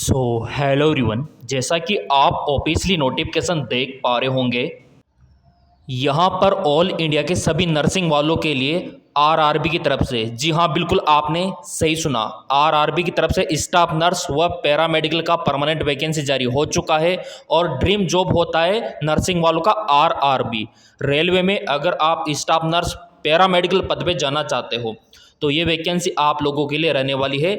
So hello everyone, जैसा कि आप ऑब्वियसली नोटिफिकेशन देख पा रहे होंगे। यहाँ पर ऑल इंडिया के सभी नर्सिंग वालों के लिए आरआरबी की तरफ से, जी हाँ बिल्कुल आपने सही सुना, आरआरबी की तरफ से स्टाफ नर्स व पैरामेडिकल का परमानेंट वैकेंसी जारी हो चुका है। और ड्रीम जॉब होता है नर्सिंग वालों का आरआरबी। रेलवे में अगर आप स्टाफ नर्स पैरामेडिकल पद पे जाना चाहते हो तो ये वैकेंसी आप लोगों के लिए रहने वाली है।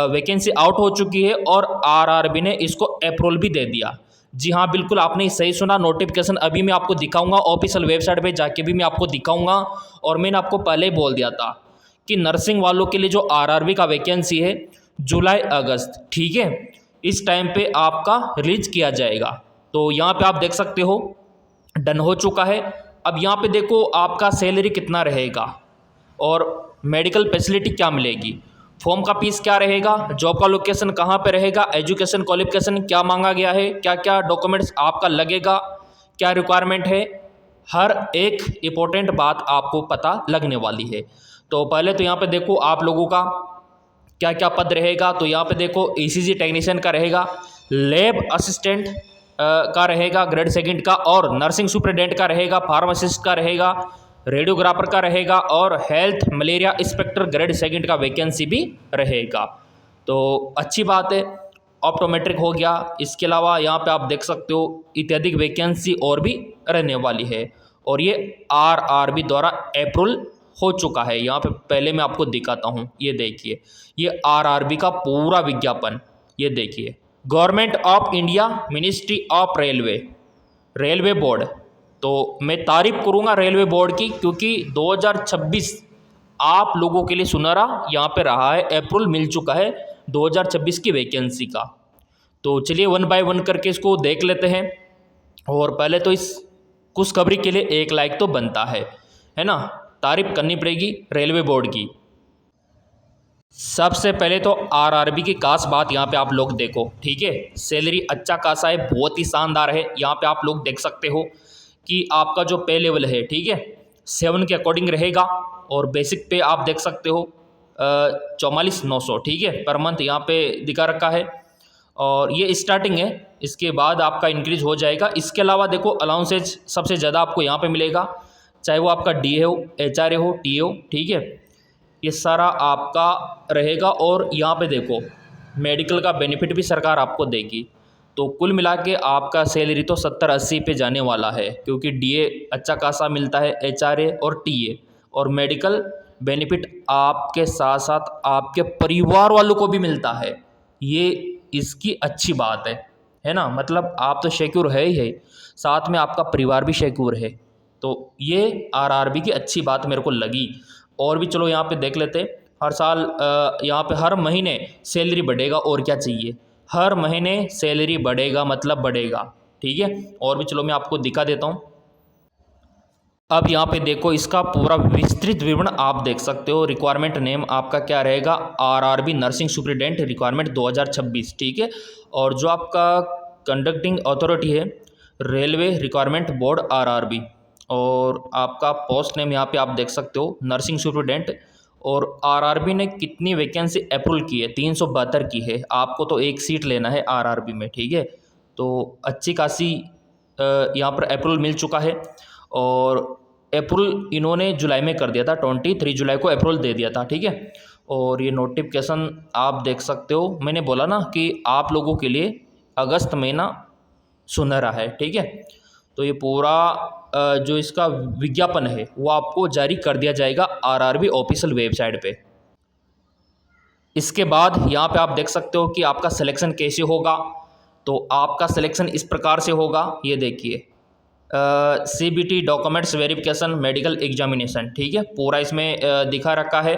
वैकेंसी आउट हो चुकी है और आरआरबी ने इसको अप्रूवल भी दे दिया। जी हाँ बिल्कुल आपने सही सुना, नोटिफिकेशन अभी मैं आपको दिखाऊंगा, ऑफिशियल वेबसाइट पे जाके भी मैं आपको दिखाऊंगा। और मैंने आपको पहले ही बोल दिया था कि नर्सिंग वालों के लिए जो आरआरबी का वैकेंसी है जुलाई अगस्त, ठीक है, इस टाइम पे आपका रिलीज किया जाएगा। तो यहाँ पे आप देख सकते हो डन हो चुका है। अब यहाँ पे देखो आपका सैलरी कितना रहेगा और मेडिकल फैसिलिटी क्या मिलेगी, फॉर्म का फीस क्या रहेगा, जॉब का लोकेशन कहाँ पे रहेगा, एजुकेशन क्वालिफिकेशन क्या मांगा गया है, क्या क्या डॉक्यूमेंट्स आपका लगेगा, क्या रिक्वायरमेंट है, हर एक इम्पोर्टेंट बात आपको पता लगने वाली है। तो पहले तो यहाँ पे देखो आप लोगों का क्या क्या पद रहेगा। तो यहाँ पे देखो ईसीजी टेक्नीशियन का रहेगा, लैब असिस्टेंट का रहेगा ग्रेड सेकंड का, और नर्सिंग सुपरिटेंडेंट का रहेगा, फार्मासिस्ट का रहेगा, रेडियोग्राफर का रहेगा, और health malaria inspector grade second का वैकेंसी भी रहेगा। तो अच्छी बात है, ऑप्टोमेट्रिक हो गया। इसके अलावा यहाँ पे आप देख सकते हो इत्यादि वैकेंसी और भी रहने वाली है। और ये आरआरबी द्वारा अप्रूवल हो चुका है। यहाँ पे पहले मैं आपको दिखाता हूँ, ये देखिए, ये आरआरबी का पूरा विज्ञापन, ये देखिए, government of India, ministry of railway, railway board. तो मैं तारीफ करूंगा रेलवे बोर्ड की, क्योंकि 2026 आप लोगों के लिए सुनहरा यहाँ पे रहा है, अप्रूवल मिल चुका है 2026 की वैकेंसी का। तो चलिए वन बाय वन करके इसको देख लेते हैं। और पहले तो इस खुशखबरी के लिए एक लाइक तो बनता है ना, तारीफ करनी पड़ेगी रेलवे बोर्ड की। सबसे पहले तो आरआरबी की खास बात यहाँ पे आप लोग देखो, ठीक है, सैलरी अच्छा खासा है, बहुत ही शानदार है। यहाँ पे आप लोग देख सकते हो कि आपका जो पे लेवल है, ठीक है, 7 के अकॉर्डिंग रहेगा। और बेसिक पे आप देख सकते हो 44,900, ठीक है, पर मंथ यहाँ पे दिखा रखा है। और ये स्टार्टिंग है, इसके बाद आपका इंक्रीज हो जाएगा। इसके अलावा देखो अलाउंसेज सबसे ज़्यादा आपको यहाँ पे मिलेगा, चाहे वो आपका डीए हो, एचआरए हो, टीए हो, ठीक है, ये सारा आपका रहेगा। और यहाँ पे देखो मेडिकल का बेनिफिट भी सरकार आपको देगी। तो कुल मिला के आपका सैलरी तो 70-80 पे जाने वाला है, क्योंकि डीए अच्छा खासा मिलता है, एचआरए और टीए, और मेडिकल बेनिफिट आपके साथ साथ आपके परिवार वालों को भी मिलता है। ये इसकी अच्छी बात है ना, मतलब आप तो सिक्योर है ही है, साथ में आपका परिवार भी सिक्योर है। तो ये आरआरबी की अच्छी बात मेरे को लगी। और भी चलो यहाँ पे देख लेते, हर साल यहाँ पे हर महीने सैलरी बढ़ेगा, और क्या चाहिए, हर महीने सैलरी बढ़ेगा मतलब बढ़ेगा, ठीक है। और भी चलो मैं आपको दिखा देता हूँ। अब यहाँ पे देखो इसका पूरा विस्तृत विवरण आप देख सकते हो। रिक्वायरमेंट नेम आपका क्या रहेगा, आरआरबी नर्सिंग सुपरिटेंडेंट रिक्वायरमेंट 2026, ठीक है। और जो आपका कंडक्टिंग अथॉरिटी है, रेलवे रिक्वायरमेंट बोर्ड आरआरबी। और आपका पोस्ट नेम यहाँ पे आप देख सकते हो, नर्सिंग सुपरिटेंडेंट। और आरआरबी ने कितनी वैकेंसी अप्रूवल की है, 372 की है। आपको तो एक सीट लेना है आरआरबी में, ठीक है। तो अच्छी खासी यहाँ पर अप्रूवल मिल चुका है। और अप्रूवल इन्होंने जुलाई में कर दिया था, 23 जुलाई को अप्रूवल दे दिया था, ठीक है। और ये नोटिफिकेशन आप देख सकते हो, मैंने बोला ना कि आप लोगों के लिए अगस्त महीना सुनहरा है, ठीक है। तो ये पूरा जो इसका विज्ञापन है वो आपको जारी कर दिया जाएगा आरआरबी ऑफिशियल वेबसाइट पे। इसके बाद यहाँ पे आप देख सकते हो कि आपका सिलेक्शन कैसे होगा। तो आपका सिलेक्शन इस प्रकार से होगा, ये देखिए, CBT documents verification medical examination, ठीक है, पूरा इसमें दिखा रखा है।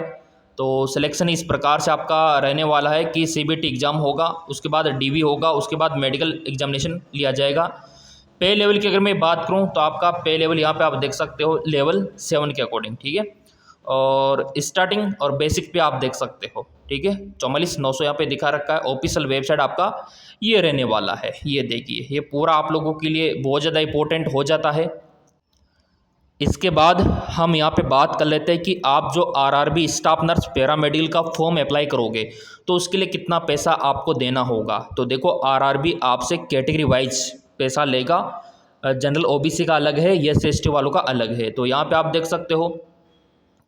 तो सिलेक्शन इस प्रकार से आपका रहने वाला है कि सीबीटी एग्ज़ाम होगा, उसके बाद डीवी होगा, उसके बाद मेडिकल एग्जामिनेशन लिया जाएगा। पे लेवल की अगर मैं बात करूं तो आपका पे लेवल यहाँ पे आप देख सकते हो लेवल 7 के अकॉर्डिंग, ठीक है। और स्टार्टिंग और बेसिक पे आप देख सकते हो, ठीक है, 44,900 यहाँ पे दिखा रखा है। ऑफिशियल वेबसाइट आपका ये रहने वाला है, ये देखिए, ये पूरा आप लोगों के लिए बहुत ज़्यादा इंपॉर्टेंट हो जाता है। इसके बाद हम यहाँ पे बात कर लेते हैं कि आप जो आरआरबी स्टाफ नर्स पैरामेडिकल का फॉर्म अप्लाई करोगे तो उसके लिए कितना पैसा आपको देना होगा। तो देखो आरआरबी आपसे कैटेगरी वाइज पैसा लेगा, जनरल ओबीसी का अलग है, एससी वालों का अलग है। तो यहाँ पे आप देख सकते हो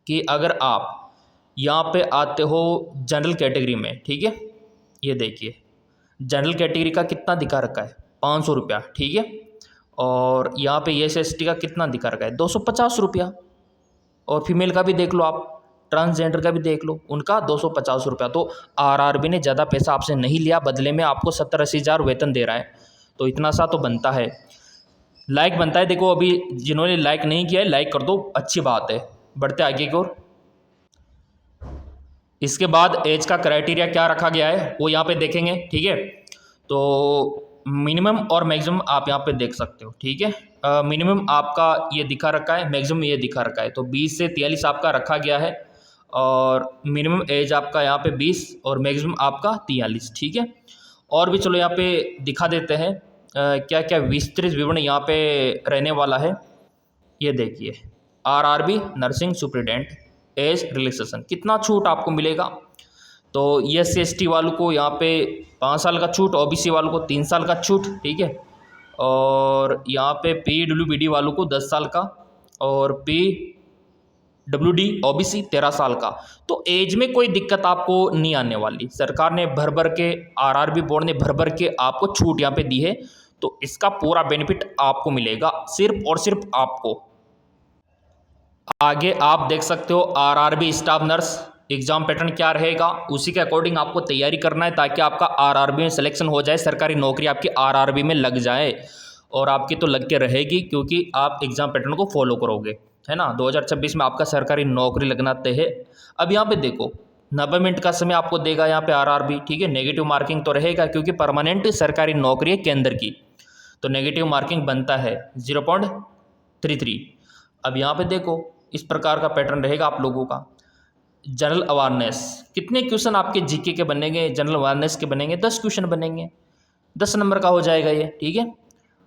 कि अगर आप यहाँ पे आते हो जनरल कैटेगरी में, ठीक है, ये देखिए जनरल कैटेगरी का कितना दिखा रखा है 500 रुपया, ठीक है, और यहाँ पे एससी का कितना दिखा रखा है 250 रुपया, और फीमेल का भी देख लो आप, ट्रांसजेंडर का भी देख लो, उनका 250 रुपया। तो आरआरबी ने ज़्यादा पैसा आपसे नहीं लिया, बदले में आपको 70-80 हज़ार वेतन दे रहा है, तो इतना सा तो बनता है, लाइक बनता है। देखो अभी जिन्होंने लाइक नहीं किया है लाइक कर दो, अच्छी बात है। बढ़ते आगे की ओर। इसके बाद एज का क्राइटेरिया क्या रखा गया है वो यहाँ पे देखेंगे, ठीक है। तो मिनिमम और मैक्सिमम आप यहाँ पे देख सकते हो, ठीक है। मिनिमम आपका ये दिखा रखा है, मैक्सिमम ये दिखा रखा है, तो 20 से 43 आपका रखा गया है, और मिनिमम एज आपका यहाँ पे 20 और मैक्सिमम आपका 43, ठीक है। और भी चलो यहाँ पे दिखा देते हैं क्या क्या विस्तृत विवरण यहाँ पे रहने वाला है। ये देखिए RRB nursing superintendent age relaxation, कितना छूट आपको मिलेगा। तो एससी/एसटी वालों को यहाँ पे 5 साल का छूट, ओबीसी वालों को 3 साल का छूट, ठीक है, और यहाँ पे पीडब्ल्यूबीडी वालों को 10 साल का, और पीडब्ल्यूडी ओबीसी 13 साल का। तो एज में कोई दिक्कत आपको नहीं आने वाली, सरकार ने भर भर के, आरआरबी बोर्ड ने भर भर के आपको छूट यहाँ पे दी है, तो इसका पूरा बेनिफिट आपको मिलेगा, सिर्फ और सिर्फ आपको। आगे आप देख सकते हो RRB staff nurse exam pattern क्या रहेगा, उसी के अकॉर्डिंग आपको तैयारी करना है, ताकि आपका आरआरबी में सिलेक्शन हो जाए, सरकारी नौकरी आपकी आरआरबी में लग जाए, और आपकी तो लग के रहेगी क्योंकि आप एग्जाम पैटर्न को फॉलो करोगे, है ना। 2026 में आपका सरकारी नौकरी लगना तय है। अब यहाँ पे देखो 90 मिनट का समय आपको देगा यहाँ पे आरआरबी, ठीक है। नेगेटिव मार्किंग तो रहेगा क्योंकि परमानेंट सरकारी नौकरी है केंद्र की, तो नेगेटिव मार्किंग बनता है 0.33। अब यहाँ पे देखो इस प्रकार का पैटर्न रहेगा आप लोगों का। जनरल अवेयरनेस, कितने क्वेश्चन आपके जीके के बनेंगे, जनरल अवेयरनेस के बनेंगे 10 क्वेश्चन बनेंगे, 10 नंबर का हो जाएगा ये, ठीक है।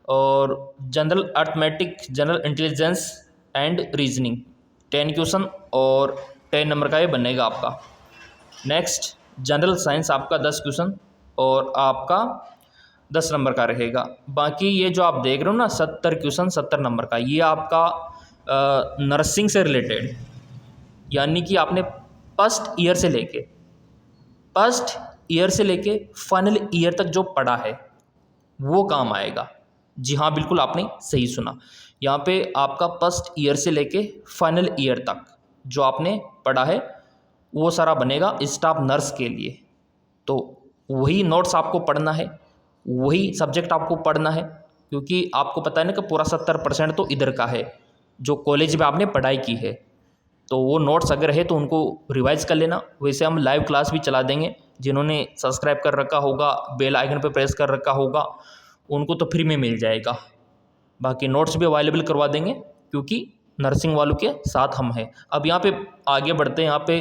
और general arithmetic, general intelligence and reasoning 10 question और 10 नंबर का ये बनेगा आपका। नेक्स्ट जनरल साइंस आपका 10 क्वेश्चन और आपका 10 नंबर का रहेगा। बाकी ये जो आप देख रहे हो ना 70 क्वेश्चन 70 नंबर का, ये आपका नर्सिंग से रिलेटेड, यानी कि आपने फर्स्ट ईयर से लेके फाइनल ईयर तक जो पढ़ा है वो काम आएगा। जी हाँ बिल्कुल आपने सही सुना, यहाँ पे आपका फर्स्ट ईयर से लेके फाइनल ईयर तक जो आपने पढ़ा है वो सारा बनेगा स्टाफ नर्स के लिए। तो वही नोट्स आपको पढ़ना है, वही सब्जेक्ट आपको पढ़ना है, क्योंकि आपको पता है ना कि पूरा 70% तो इधर का है जो कॉलेज में आपने पढ़ाई की है। तो वो नोट्स अगर है तो उनको रिवाइज कर लेना। वैसे हम लाइव क्लास भी चला देंगे, जिन्होंने सब्सक्राइब कर रखा होगा, बेल आइकन पर प्रेस कर रखा होगा, उनको तो फ्री में मिल जाएगा। बाकी नोट्स भी अवेलेबल करवा देंगे क्योंकि नर्सिंग वालों के साथ हम हैं। अब यहाँ पे आगे बढ़ते हैं। यहाँ पे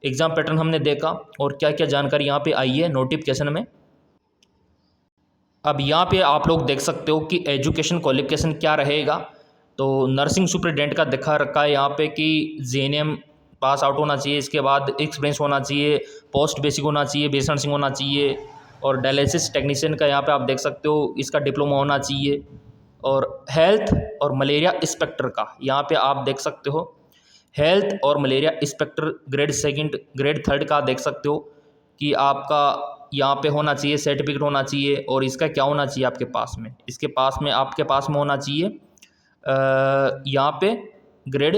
एग्ज़ाम पैटर्न हमने देखा और क्या क्या जानकारी यहाँ पे आई है नोटिफिकेशन में। अब यहाँ पे आप लोग देख सकते हो कि एजुकेशन क्वालिफिकेशन क्या रहेगा। तो नर्सिंग सुपरिटेंडेंट का दिखा रखा है यहाँ पे कि जेएनएम पास आउट होना चाहिए, इसके बाद एक्सपीरियंस होना चाहिए, पोस्ट बेसिक होना चाहिए, बेस नर्सिंग होना चाहिए, और डायलिसिस टेक्नीशियन का यहाँ पे आप देख सकते हो इसका डिप्लोमा होना चाहिए, और हेल्थ और मलेरिया इंस्पेक्टर का यहाँ पे आप देख सकते हो, हेल्थ और मलेरिया इंस्पेक्टर ग्रेड 2 ग्रेड 3 का देख सकते हो कि आपका यहाँ पे होना चाहिए, सर्टिफिकेट होना चाहिए। और इसका क्या होना चाहिए आपके पास में, इसके पास में आपके पास में होना चाहिए यहाँ पे ग्रेड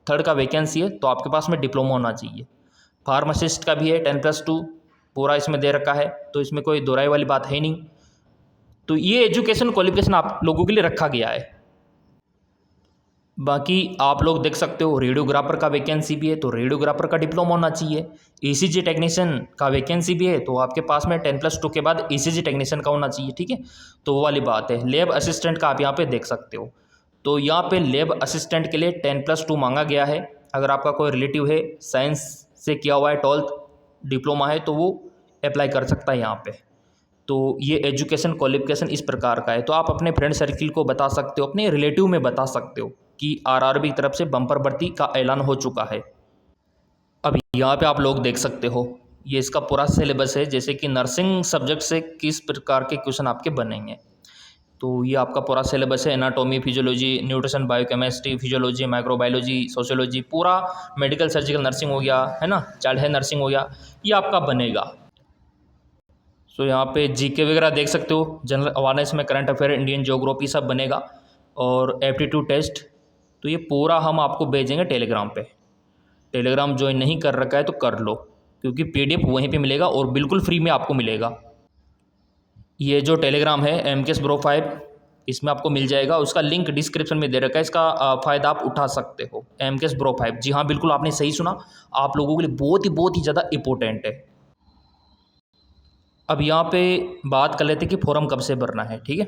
3 का वैकेंसी है तो आपके पास में डिप्लोमा होना चाहिए। फार्मासिस्ट का भी है 10+2 पूरा इसमें दे रखा है, तो इसमें कोई दोहराई वाली बात है नहीं। तो ये एजुकेशन क्वालिफिकेशन आप लोगों के लिए रखा गया है। बाकी आप लोग देख सकते हो रेडियोग्राफर का वैकेंसी भी है, तो रेडियोग्राफर का डिप्लोमा होना चाहिए। ईसीजी टेक्नीशियन का वैकेंसी भी है, तो आपके पास में 10+2 के बाद ईसीजी टेक्नीशियन का होना चाहिए, ठीक है। तो वो वाली बात है। लैब असिस्टेंट का आप यहाँ पे देख सकते हो, तो यहाँ पे लैब असिस्टेंट के लिए 10+2 मांगा गया है। अगर आपका कोई रिलेटिव है साइंस से किया हुआ है, 12th डिप्लोमा है, तो वो अप्लाई कर सकता है यहाँ पे। तो ये एजुकेशन क्वालिफिकेशन इस प्रकार का है। तो आप अपने फ्रेंड सर्किल को बता सकते हो, अपने रिलेटिव में बता सकते हो। कि आरआरबी की तरफ से बम्पर भर्ती का ऐलान हो चुका है। अब यहाँ पे आप लोग देख सकते हो, ये इसका पूरा सिलेबस है, जैसे कि नर्सिंग सब्जेक्ट से किस प्रकार के क्वेश्चन आपके बनेंगे। तो ये आपका पूरा सिलेबस है, anatomy, physiology, nutrition, biochemistry, physiology, microbiology, sociology, पूरा मेडिकल सर्जिकल नर्सिंग हो गया है ना, चाइल्ड हेल्थ नर्सिंग हो गया, ये आपका बनेगा। सो यहाँ पे जीके वगैरह देख सकते हो, जनरल अवेयरनेस में करंट अफेयर, इंडियन ज्योग्राफी सब बनेगा, और एप्टीट्यूड टेस्ट। तो ये पूरा हम आपको भेजेंगे टेलीग्राम पे। टेलीग्राम ज्वाइन नहीं कर रखा है तो कर लो, क्योंकि पीडीएफ वहीं पे मिलेगा और बिल्कुल फ्री में आपको मिलेगा। ये जो टेलीग्राम है MKS Bro 5, इसमें आपको मिल जाएगा, उसका लिंक डिस्क्रिप्शन में दे रखा है, इसका फ़ायदा आप उठा सकते हो। MKS Bro 5, जी हाँ बिल्कुल आपने सही सुना, आप लोगों के लिए बहुत ही ज़्यादा इंपॉर्टेंट है। अब यहाँ पे बात कर लेते हैं कि फॉर्म कब से भरना है, ठीक है।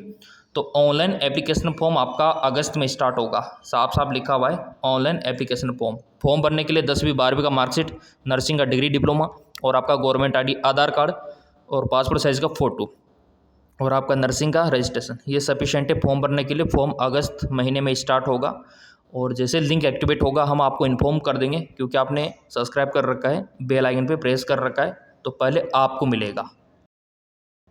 तो ऑनलाइन एप्लीकेशन फॉर्म आपका अगस्त में स्टार्ट होगा, साफ साफ लिखा हुआ है ऑनलाइन एप्लीकेशन फॉर्म भरने के लिए 10वीं 12वीं का मार्कशीट, नर्सिंग का डिग्री डिप्लोमा, और आपका गवर्नमेंट ID, आधार कार्ड और पासपोर्ट साइज़ का फ़ोटो, और आपका नर्सिंग का रजिस्ट्रेशन, ये सफिशेंट है फॉर्म भरने के लिए। फॉर्म अगस्त महीने में स्टार्ट होगा, और जैसे लिंक एक्टिवेट होगा हम आपको इन्फॉर्म कर देंगे, क्योंकि आपने सब्सक्राइब कर रखा है, बेल आइकन पे प्रेस कर रखा है, तो पहले आपको मिलेगा।